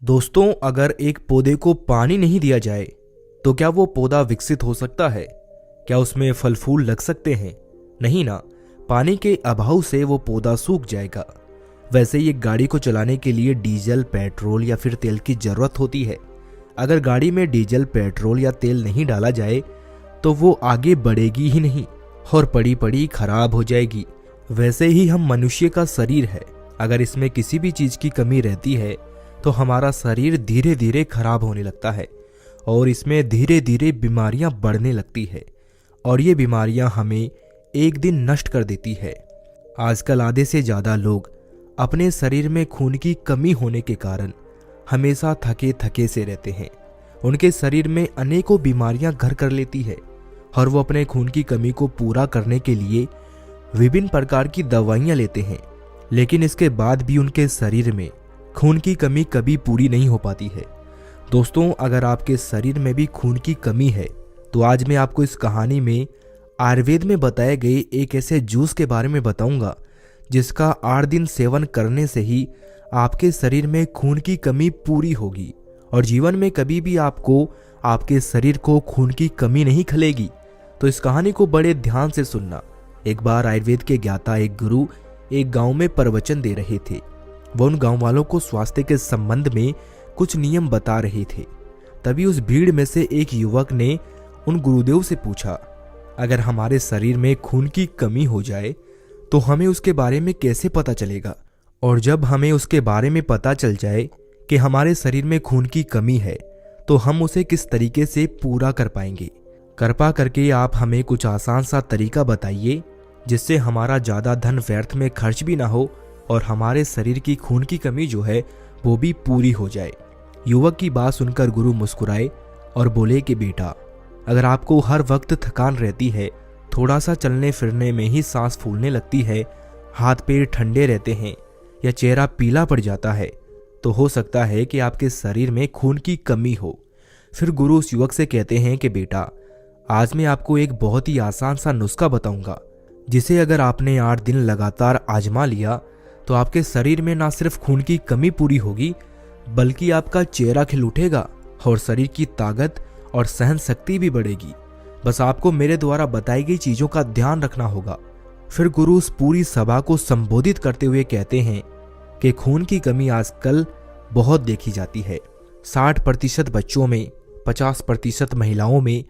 दोस्तों, अगर एक पौधे को पानी नहीं दिया जाए तो क्या वो पौधा विकसित हो सकता है? क्या उसमें फल फूल लग सकते हैं? नहीं ना। पानी के अभाव से वो पौधा सूख जाएगा। वैसे ही एक गाड़ी को चलाने के लिए डीजल, पेट्रोल या फिर तेल की जरूरत होती है। अगर गाड़ी में डीजल, पेट्रोल या तेल नहीं डाला जाए तो वो आगे बढ़ेगी ही नहीं और पड़ी पड़ी खराब हो जाएगी। वैसे ही हम मनुष्य का शरीर है, अगर इसमें किसी भी चीज की कमी रहती है तो हमारा शरीर धीरे धीरे खराब होने लगता है और इसमें धीरे धीरे बीमारियां बढ़ने लगती है और ये बीमारियां हमें एक दिन नष्ट कर देती है। आजकल आधे से ज्यादा लोग अपने शरीर में खून की कमी होने के कारण हमेशा थके थके से रहते हैं। उनके शरीर में अनेकों बीमारियां घर कर लेती है और वो अपने खून की कमी को पूरा करने के लिए विभिन्न प्रकार की दवाइयां लेते हैं, लेकिन इसके बाद भी उनके शरीर में खून की कमी कभी पूरी नहीं हो पाती है। दोस्तों, अगर आपके शरीर में भी खून की कमी है तो आज मैं आपको इस कहानी में आयुर्वेद में बताए गए एक ऐसे जूस के बारे में बताऊंगा जिसका 8 दिन सेवन करने से ही आपके शरीर में खून की कमी पूरी होगी और जीवन में कभी भी आपको आपके शरीर को खून की कमी नहीं खलेगी। तो इस कहानी को बड़े ध्यान से सुनना। एक बार आयुर्वेद के ज्ञाता एक गुरु एक गांव में प्रवचन दे रहे थे। वो उन गांव वालों को स्वास्थ्य के संबंध में कुछ नियम बता रहे थे। तभी उस भीड़ में से एक युवक ने उन गुरुदेव से पूछा, अगर हमारे शरीर में खून की कमी हो जाए तो हमें उसके बारे में कैसे पता चलेगा? और जब हमें उसके बारे में पता चल जाए कि हमारे शरीर में खून की कमी है तो हम उसे किस तरीके से पूरा कर पाएंगे? कृपा करके आप हमें कुछ आसान सा तरीका बताइए जिससे हमारा ज्यादा धन व्यर्थ में खर्च भी ना हो और हमारे शरीर की खून की कमी जो है वो भी पूरी हो जाए। युवक की बात सुनकर गुरु मुस्कुराए और बोले कि बेटा, अगर आपको हर वक्त थकान रहती है, थोड़ा सा चलने फिरने में ही सांस फूलने लगती है, हाथ पैर ठंडे रहते हैं या चेहरा पीला पड़ जाता है, तो हो सकता है कि आपके शरीर में खून की कमी हो। फिर गुरु उस युवक से कहते हैं कि बेटा, आज मैं आपको एक बहुत ही आसान सा नुस्खा बताऊंगा जिसे अगर आपने 8 दिन लगातार आजमा लिया तो आपके शरीर में ना सिर्फ खून की कमी पूरी होगी बल्कि आपका चेहरा खिल उठेगा और शरीर की ताकत और सहन शक्ति भी बढ़ेगी। बस आपको मेरे द्वारा बताई गई चीजों का ध्यान रखना होगा। फिर गुरु उस पूरी सभा को संबोधित करते हुए कहते हैं कि खून की कमी आजकल बहुत देखी जाती है। 60% बच्चों में, 50% महिलाओं में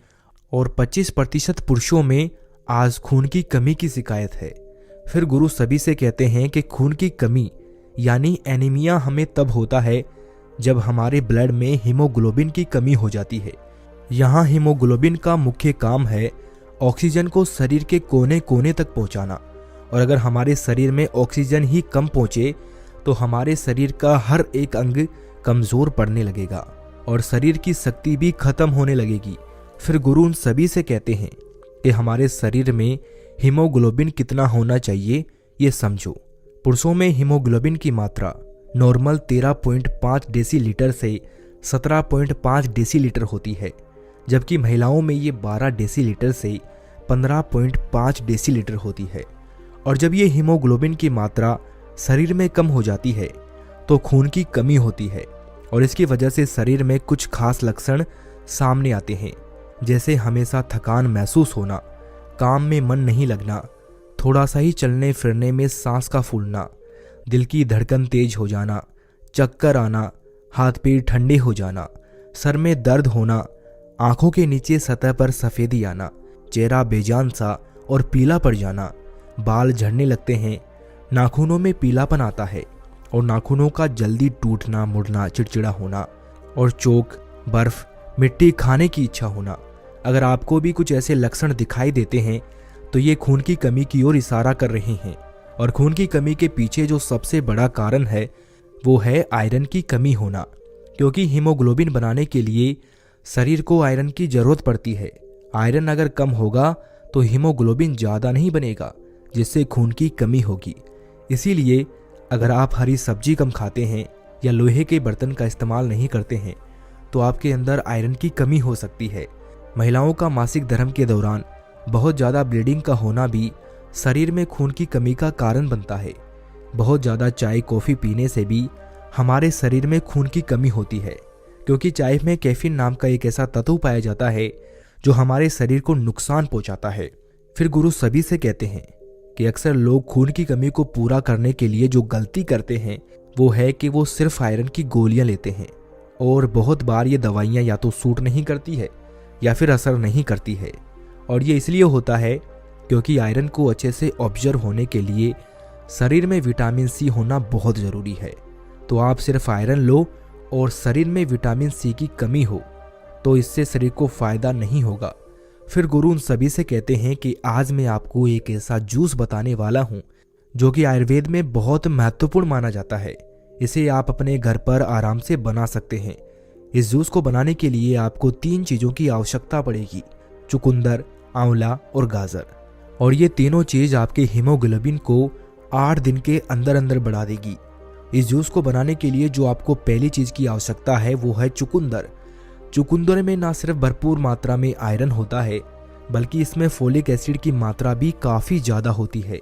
और 25% पुरुषों में आज खून की कमी की शिकायत है। फिर गुरु सभी से कहते हैं कि खून की कमी यानी एनीमिया हमें तब होता है जब हमारे ब्लड में हीमोग्लोबिन की कमी हो जाती है। यहाँ हीमोग्लोबिन का मुख्य काम है ऑक्सीजन को शरीर के कोने कोने तक पहुँचाना, और अगर हमारे शरीर में ऑक्सीजन ही कम पहुँचे तो हमारे शरीर का हर एक अंग कमजोर पड़ने लगेगा और शरीर की शक्ति भी खत्म होने लगेगी। फिर गुरु उन सभी से कहते हैं कि हमारे शरीर में हीमोग्लोबिन कितना होना चाहिए ये समझो। पुरुषों में हीमोग्लोबिन की मात्रा नॉर्मल 13.5 डेसीलीटर से 17.5 डेसीलीटर होती है, जबकि महिलाओं में ये 12 डेसीलीटर से 15.5 डेसीलीटर होती है। और जब ये हीमोग्लोबिन की मात्रा शरीर में कम हो जाती है तो खून की कमी होती है और इसकी वजह से शरीर में कुछ खास लक्षण सामने आते हैं, जैसे हमेशा थकान महसूस होना, काम में मन नहीं लगना, थोड़ा सा ही चलने फिरने में सांस का फूलना, दिल की धड़कन तेज हो जाना, चक्कर आना, हाथ पैर ठंडे हो जाना, सर में दर्द होना, आंखों के नीचे सतह पर सफेदी आना, चेहरा बेजान सा और पीला पड़ जाना, बाल झड़ने लगते हैं, नाखूनों में पीलापन आता है और नाखूनों का जल्दी टूटना, मुड़ना, चिड़चिड़ा होना और चोक, बर्फ, मिट्टी खाने की इच्छा होना। अगर आपको भी कुछ ऐसे लक्षण दिखाई देते हैं तो ये खून की कमी की ओर इशारा कर रहे हैं। और खून की कमी के पीछे जो सबसे बड़ा कारण है वो है आयरन की कमी होना, क्योंकि हीमोग्लोबिन बनाने के लिए शरीर को आयरन की जरूरत पड़ती है। आयरन अगर कम होगा तो हीमोग्लोबिन ज़्यादा नहीं बनेगा, जिससे खून की कमी होगी। इसीलिए अगर आप हरी सब्जी कम खाते हैं या लोहे के बर्तन का इस्तेमाल नहीं करते हैं तो आपके अंदर आयरन की कमी हो सकती है। महिलाओं का मासिक धर्म के दौरान बहुत ज़्यादा ब्लीडिंग का होना भी शरीर में खून की कमी का कारण बनता है। बहुत ज़्यादा चाय कॉफ़ी पीने से भी हमारे शरीर में खून की कमी होती है, क्योंकि चाय में कैफीन नाम का एक ऐसा तत्व पाया जाता है जो हमारे शरीर को नुकसान पहुंचाता है। फिर गुरु सभी से कहते हैं कि अक्सर लोग खून की कमी को पूरा करने के लिए जो गलती करते हैं वो है कि वो सिर्फ आयरन की गोलियां लेते हैं, और बहुत बार ये दवाइयां या तो सूट नहीं करती है या फिर असर नहीं करती है। और ये इसलिए होता है क्योंकि आयरन को अच्छे से ऑब्जर्व होने के लिए शरीर में विटामिन सी होना बहुत ज़रूरी है। तो आप सिर्फ आयरन लो और शरीर में विटामिन सी की कमी हो तो इससे शरीर को फायदा नहीं होगा। फिर गुरु उन सभी से कहते हैं कि आज मैं आपको एक ऐसा जूस बताने वाला हूं जो कि आयुर्वेद में बहुत महत्वपूर्ण माना जाता है। इसे आप अपने घर पर आराम से बना सकते हैं। इस जूस को बनाने के लिए आपको 3 चीज़ों की आवश्यकता पड़ेगी, चुकंदर, आंवला और गाजर। और ये तीनों चीज़ आपके हीमोग्लोबिन को 8 दिन के अंदर अंदर बढ़ा देगी। इस जूस को बनाने के लिए जो आपको पहली चीज़ की आवश्यकता है वो है चुकंदर। चुकंदर में ना सिर्फ भरपूर मात्रा में आयरन होता है बल्कि इसमें फोलिक एसिड की मात्रा भी काफ़ी ज़्यादा होती है,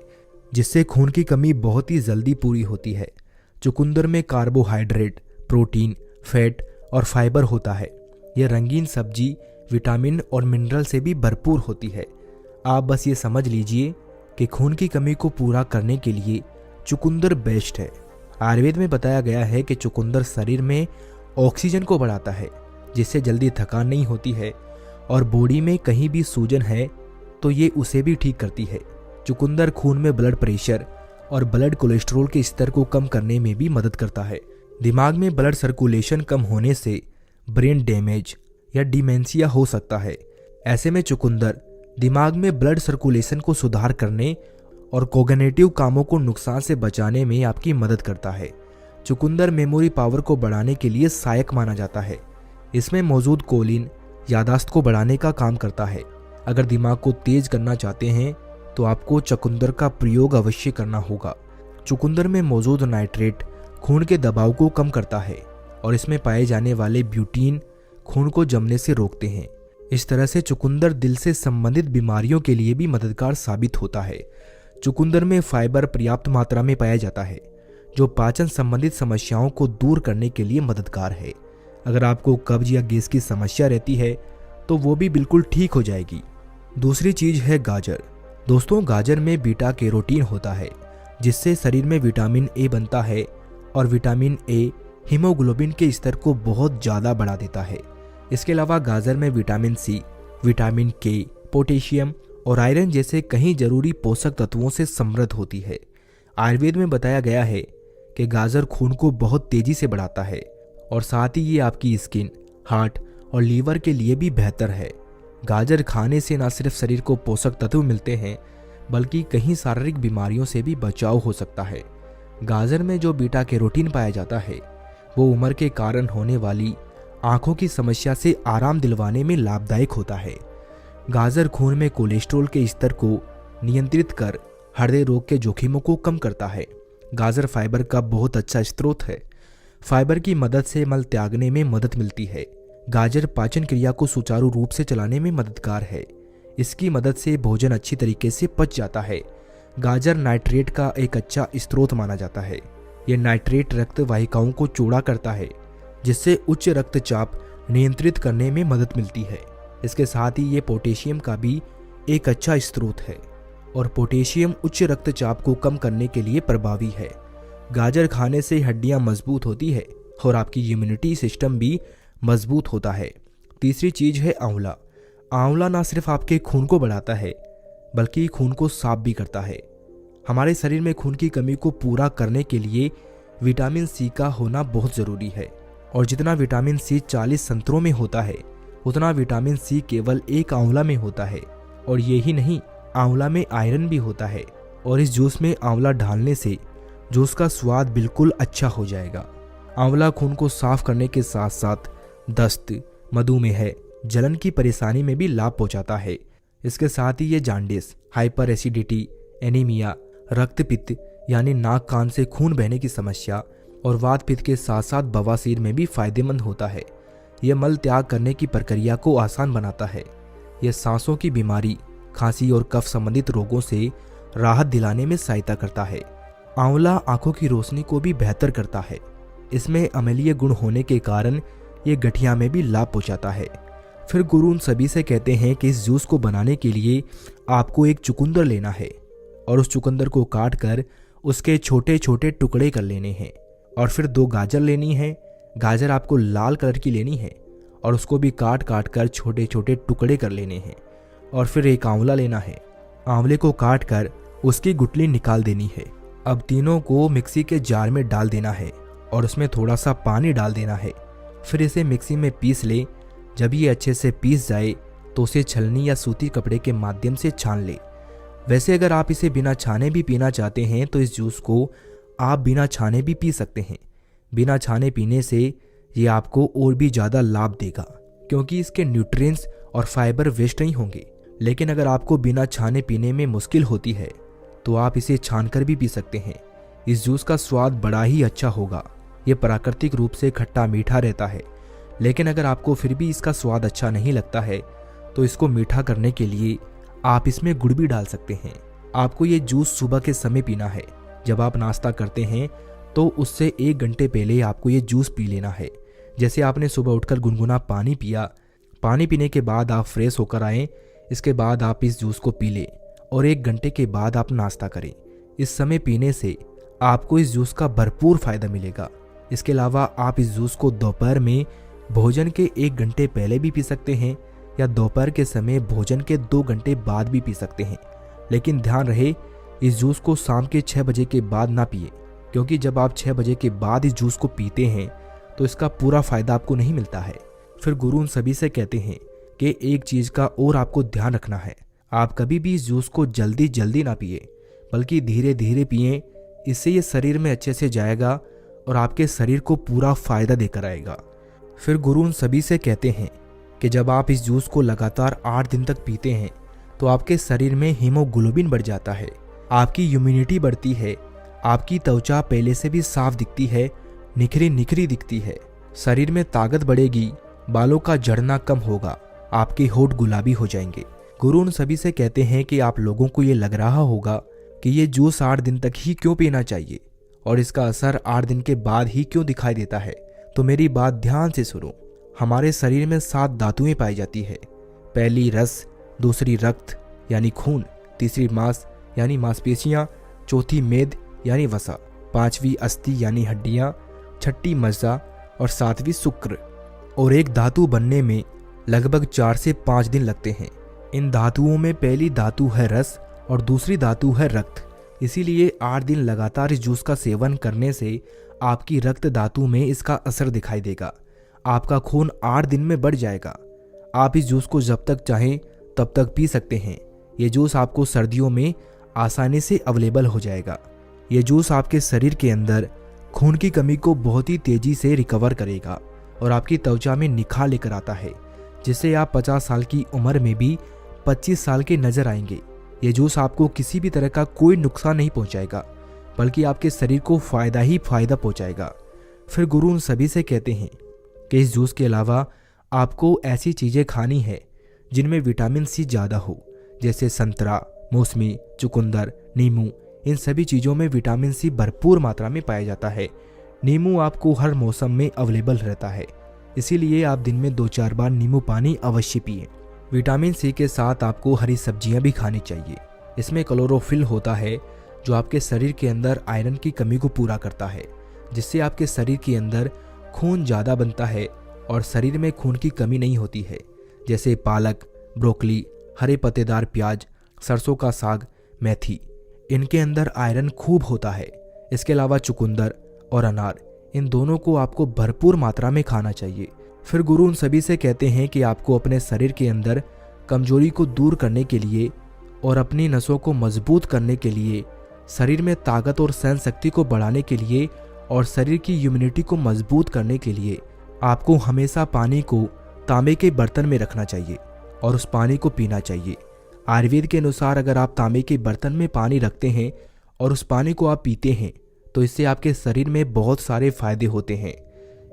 जिससे खून की कमी बहुत ही जल्दी पूरी होती है। चुकंदर में कार्बोहाइड्रेट, प्रोटीन, फैट और फाइबर होता है। यह रंगीन सब्जी विटामिन और मिनरल से भी भरपूर होती है। आप बस ये समझ लीजिए कि खून की कमी को पूरा करने के लिए चुकंदर बेस्ट है। आयुर्वेद में बताया गया है कि चुकंदर शरीर में ऑक्सीजन को बढ़ाता है, जिससे जल्दी थकान नहीं होती है, और बॉडी में कहीं भी सूजन है तो ये उसे भी ठीक करती है। चुकंदर खून में ब्लड प्रेशर और ब्लड कोलेस्ट्रॉल के स्तर को कम करने में भी मदद करता है। दिमाग में ब्लड सर्कुलेशन कम होने से ब्रेन डैमेज या डिमेंशिया हो सकता है। ऐसे में चुकंदर दिमाग में ब्लड सर्कुलेशन को सुधार करने और कोग्निटिव कामों को नुकसान से बचाने में आपकी मदद करता है। चुकंदर मेमोरी पावर को बढ़ाने के लिए सहायक माना जाता है। इसमें मौजूद कोलिन यादाश्त को बढ़ाने का काम करता है। अगर दिमाग को तेज करना चाहते हैं तो आपको चुकंदर का प्रयोग अवश्य करना होगा। चुकंदर में मौजूद नाइट्रेट खून के दबाव को कम करता है और इसमें पाए जाने वाले ब्यूटीन खून को जमने से रोकते हैं। इस तरह से चुकंदर दिल से संबंधित बीमारियों के लिए भी मददगार साबित होता है। चुकंदर में फाइबर पर्याप्त मात्रा में पाया जाता है, जो पाचन संबंधित समस्याओं को दूर करने के लिए मददगार है। अगर आपको कब्ज या गैस की समस्या रहती है तो वो भी बिल्कुल ठीक हो जाएगी। दूसरी चीज है गाजर। दोस्तों, गाजर में बीटा कैरोटीन होता है, जिससे शरीर में विटामिन ए बनता है, और विटामिन ए हीमोग्लोबिन के स्तर को बहुत ज़्यादा बढ़ा देता है। इसके अलावा गाजर में विटामिन सी, विटामिन के, पोटेशियम और आयरन जैसे कई जरूरी पोषक तत्वों से समृद्ध होती है। आयुर्वेद में बताया गया है कि गाजर खून को बहुत तेजी से बढ़ाता है और साथ ही ये आपकी स्किन, हार्ट और लीवर के लिए भी बेहतर है। गाजर खाने से न सिर्फ शरीर को पोषक तत्व मिलते हैं बल्कि कई शारीरिक बीमारियों से भी बचाव हो सकता है। गाजर में जो बीटा कैरोटीन पाया जाता है वो उम्र के कारण होने वाली आंखों की समस्या से आराम दिलवाने में लाभदायक होता है। गाजर खून में कोलेस्ट्रॉल के स्तर को नियंत्रित कर हृदय रोग के जोखिमों को कम करता है। गाजर फाइबर का बहुत अच्छा स्रोत है। फाइबर की मदद से मल त्यागने में मदद मिलती है। गाजर पाचन क्रिया को सुचारू रूप से चलाने में मददगार है। इसकी मदद से भोजन अच्छी तरीके से पच जाता है। गाजर नाइट्रेट का एक अच्छा स्रोत माना जाता है। यह नाइट्रेट रक्त वाहिकाओं को चौड़ा करता है, जिससे उच्च रक्तचाप नियंत्रित करने में मदद मिलती है। इसके साथ ही ये पोटेशियम का भी एक अच्छा स्रोत है, और पोटेशियम उच्च रक्तचाप को कम करने के लिए प्रभावी है। गाजर खाने से हड्डियां मजबूत होती है और आपकी इम्यूनिटी सिस्टम भी मजबूत होता है। तीसरी चीज है आंवला। आंवला ना सिर्फ आपके खून को बढ़ाता है बल्कि खून को साफ भी करता है। हमारे शरीर में खून की कमी को पूरा करने के लिए विटामिन सी का होना बहुत ज़रूरी है, और जितना विटामिन सी 40 संतरों में होता है उतना विटामिन सी केवल एक आंवला में होता है। और यही नहीं, आंवला में आयरन भी होता है, और इस जूस में आंवला डालने से जूस का स्वाद बिल्कुल अच्छा हो जाएगा। आंवला खून को साफ करने के साथ साथ दस्त, मधुमेह, जलन की परेशानी में भी लाभ पहुंचाता है। इसके साथ ही ये जांडिस, हाइपर एसिडिटी, एनीमिया, रक्तपित्त यानी नाक कान से खून बहने की समस्या और वात पित्त के साथ साथ बवासीर में भी फायदेमंद होता है। यह मल त्याग करने की प्रक्रिया को आसान बनाता है। यह सांसों की बीमारी, खांसी और कफ संबंधित रोगों से राहत दिलाने में सहायता करता है। आंवला आंखों की रोशनी को भी बेहतर करता है। इसमें अम्लीय गुण होने के कारण ये गठिया में भी लाभ पहुंचाता है। फिर गुरु उन सभी से कहते हैं कि इस जूस को बनाने के लिए आपको एक चुकंदर लेना है और उस चुकंदर को काट कर उसके छोटे छोटे टुकड़े कर लेने हैं। और फिर 2 गाजर लेनी है। गाजर आपको लाल कलर की लेनी है और उसको भी काट काट कर छोटे छोटे टुकड़े कर लेने हैं। और फिर एक आंवला लेना है। आंवले को काट कर उसकी गुठली निकाल देनी है। अब तीनों को मिक्सी के जार में डाल देना है और उसमें थोड़ा सा पानी डाल देना है। फिर इसे मिक्सी में पीस ले। जब ये अच्छे से पीस जाए तो उसे छलनी या सूती कपड़े के माध्यम से छान ले। वैसे अगर आप इसे बिना छाने भी पीना चाहते हैं तो इस जूस को आप बिना छाने भी पी सकते हैं। बिना छाने पीने से ये आपको और भी ज़्यादा लाभ देगा, क्योंकि इसके न्यूट्रिएंट्स और फाइबर वेस्ट नहीं होंगे। लेकिन अगर आपको बिना छाने पीने में मुश्किल होती है तो आप इसे छानकर भी पी सकते हैं। इस जूस का स्वाद बड़ा ही अच्छा होगा। ये प्राकृतिक रूप से खट्टा मीठा रहता है। लेकिन अगर आपको फिर भी इसका स्वाद अच्छा नहीं लगता है तो इसको मीठा करने के लिए आप इसमें गुड़ भी डाल सकते हैं। आपको ये जूस सुबह के समय पीना है। जब आप नाश्ता करते हैं तो उससे 1 घंटे पहले आपको ये जूस पी लेना है। जैसे आपने सुबह उठकर गुनगुना पानी पिया, पानी पीने के बाद आप फ्रेश होकर आएँ, इसके बाद आप इस जूस को पी लें और 1 घंटे के बाद आप नाश्ता करें। इस समय पीने से आपको इस जूस का भरपूर फायदा मिलेगा। इसके अलावा आप इस जूस को दोपहर में भोजन के 1 घंटे पहले भी पी सकते हैं या दोपहर के समय भोजन के 2 घंटे बाद भी पी सकते हैं। लेकिन ध्यान रहे, इस जूस को शाम के 6 बजे के बाद ना पिए, क्योंकि जब आप 6 बजे के बाद इस जूस को पीते हैं तो इसका पूरा फायदा आपको नहीं मिलता है। फिर गुरु उन सभी से कहते हैं कि एक चीज़ का और आपको ध्यान रखना है। आप कभी भी इस जूस को जल्दी जल्दी ना पिए, बल्कि धीरे धीरे पिएं। इससे ये शरीर में अच्छे से जाएगा और आपके शरीर को पूरा फायदा देकर आएगा। फिर गुरु उन सभी से कहते हैं कि जब आप इस जूस को लगातार 8 दिन तक पीते हैं तो आपके शरीर में हीमोग्लोबिन बढ़ जाता है, आपकी इम्यूनिटी बढ़ती है, आपकी त्वचा पहले से भी साफ दिखती है, निखरी निखरी दिखती है, शरीर में ताकत बढ़ेगी, बालों का झड़ना कम होगा, आपके होंठ गुलाबी हो जाएंगे। गुरु उन सभी से कहते हैं कि आप लोगों को ये लग रहा होगा कि ये जूस 8 दिन तक ही क्यों पीना चाहिए और इसका असर 8 दिन के बाद ही क्यों दिखाई देता है। तो मेरी बात ध्यान से सुनो। हमारे शरीर में 7 धातुएं पाई जाती है। पहली रस, दूसरी रक्त यानी खून, तीसरी मांस यानी मांसपेशियां, चौथी मेद यानी वसा, 5वीं अस्थि यानी हड्डियां, 6ठी मज्जा और 7वीं शुक्र। और एक धातु बनने में लगभग 4 से 5 दिन लगते हैं। इन धातुओं में पहली धातु है रस और दूसरी धातु है रक्त। इसीलिए 8 दिन लगातार इस जूस का सेवन करने से आपकी रक्त धातु में इसका असर दिखाई देगा। आपका खून 8 दिन में बढ़ जाएगा। आप इस जूस को जब तक चाहें तब तक पी सकते हैं। ये जूस आपको सर्दियों में आसानी से अवेलेबल हो जाएगा। ये जूस आपके शरीर के अंदर खून की कमी को बहुत ही तेजी से रिकवर करेगा और आपकी त्वचा में निखार लेकर आता है, जिससे आप 50 साल की उम्र में भी 25 साल के नजर आएंगे। ये जूस आपको किसी भी तरह का कोई नुकसान नहीं पहुंचाएगा, बल्कि आपके शरीर को फायदा ही फायदा पहुंचाएगा। फिर गुरु उन सभी से कहते हैं कि इस जूस के अलावा आपको ऐसी चीज़ें खानी है जिनमें विटामिन सी ज़्यादा हो, जैसे संतरा, मौसमी, चुकंदर, नींबू। इन सभी चीज़ों में विटामिन सी भरपूर मात्रा में पाया जाता है। नींबू आपको हर मौसम में अवेलेबल रहता है, इसीलिए आप दिन में 2-4 बार नींबू पानी अवश्य पिएं। विटामिन सी के साथ आपको हरी सब्जियां भी खानी चाहिए। इसमें क्लोरोफिल होता है जो आपके शरीर के अंदर आयरन की कमी को पूरा करता है, जिससे आपके शरीर के अंदर खून ज़्यादा बनता है और शरीर में खून की कमी नहीं होती है। जैसे पालक, ब्रोकली, हरे पत्तेदार प्याज, सरसों का साग, मेथी, इनके अंदर आयरन खूब होता है। इसके अलावा चुकंदर और अनार, इन दोनों को आपको भरपूर मात्रा में खाना चाहिए। फिर गुरु उन सभी से कहते हैं कि आपको अपने शरीर के अंदर कमजोरी को दूर करने के लिए और अपनी नसों को मजबूत करने के लिए, शरीर में ताकत और सहन शक्ति को बढ़ाने के लिए और शरीर की इम्यूनिटी को मजबूत करने के लिए आपको हमेशा पानी को तांबे के बर्तन में रखना चाहिए और उस पानी को पीना चाहिए। आयुर्वेद के अनुसार अगर आप तांबे के बर्तन में पानी रखते हैं और उस पानी को आप पीते हैं तो इससे आपके शरीर में बहुत सारे फायदे होते हैं।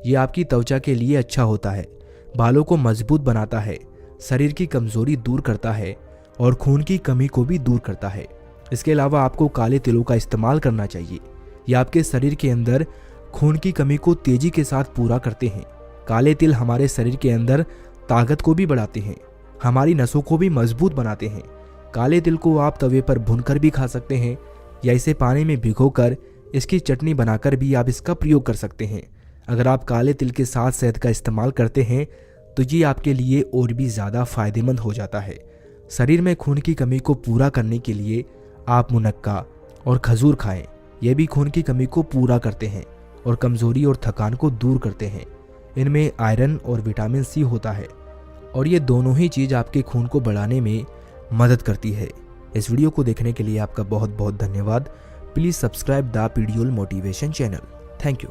ये आपकी त्वचा के लिए अच्छा होता है, बालों को मजबूत बनाता है, शरीर की कमजोरी दूर करता है और खून की कमी को भी दूर करता है। इसके अलावा आपको काले तिलों का इस्तेमाल करना चाहिए। यह आपके शरीर के अंदर खून की कमी को तेजी के साथ पूरा करते हैं। काले तिल हमारे शरीर के अंदर ताकत को भी बढ़ाते हैं, हमारी नसों को भी मजबूत बनाते हैं। काले तिल को आप तवे पर भूनकर भी खा सकते हैं या इसे पानी में भिगोकर इसकी चटनी बनाकर भी आप इसका प्रयोग कर सकते हैं। अगर आप काले तिल के साथ शहद का इस्तेमाल करते हैं तो ये आपके लिए और भी ज़्यादा फायदेमंद हो जाता है। शरीर में खून की कमी को पूरा करने के लिए आप मुनक्का और खजूर खाएं। ये भी खून की कमी को पूरा करते हैं और कमज़ोरी और थकान को दूर करते हैं। इनमें आयरन और विटामिन सी होता है और ये दोनों ही चीज़ आपके खून को बढ़ाने में मदद करती है। इस वीडियो को देखने के लिए आपका बहुत बहुत धन्यवाद। प्लीज़ सब्सक्राइब द पीडियोल मोटिवेशन चैनल। Thank you.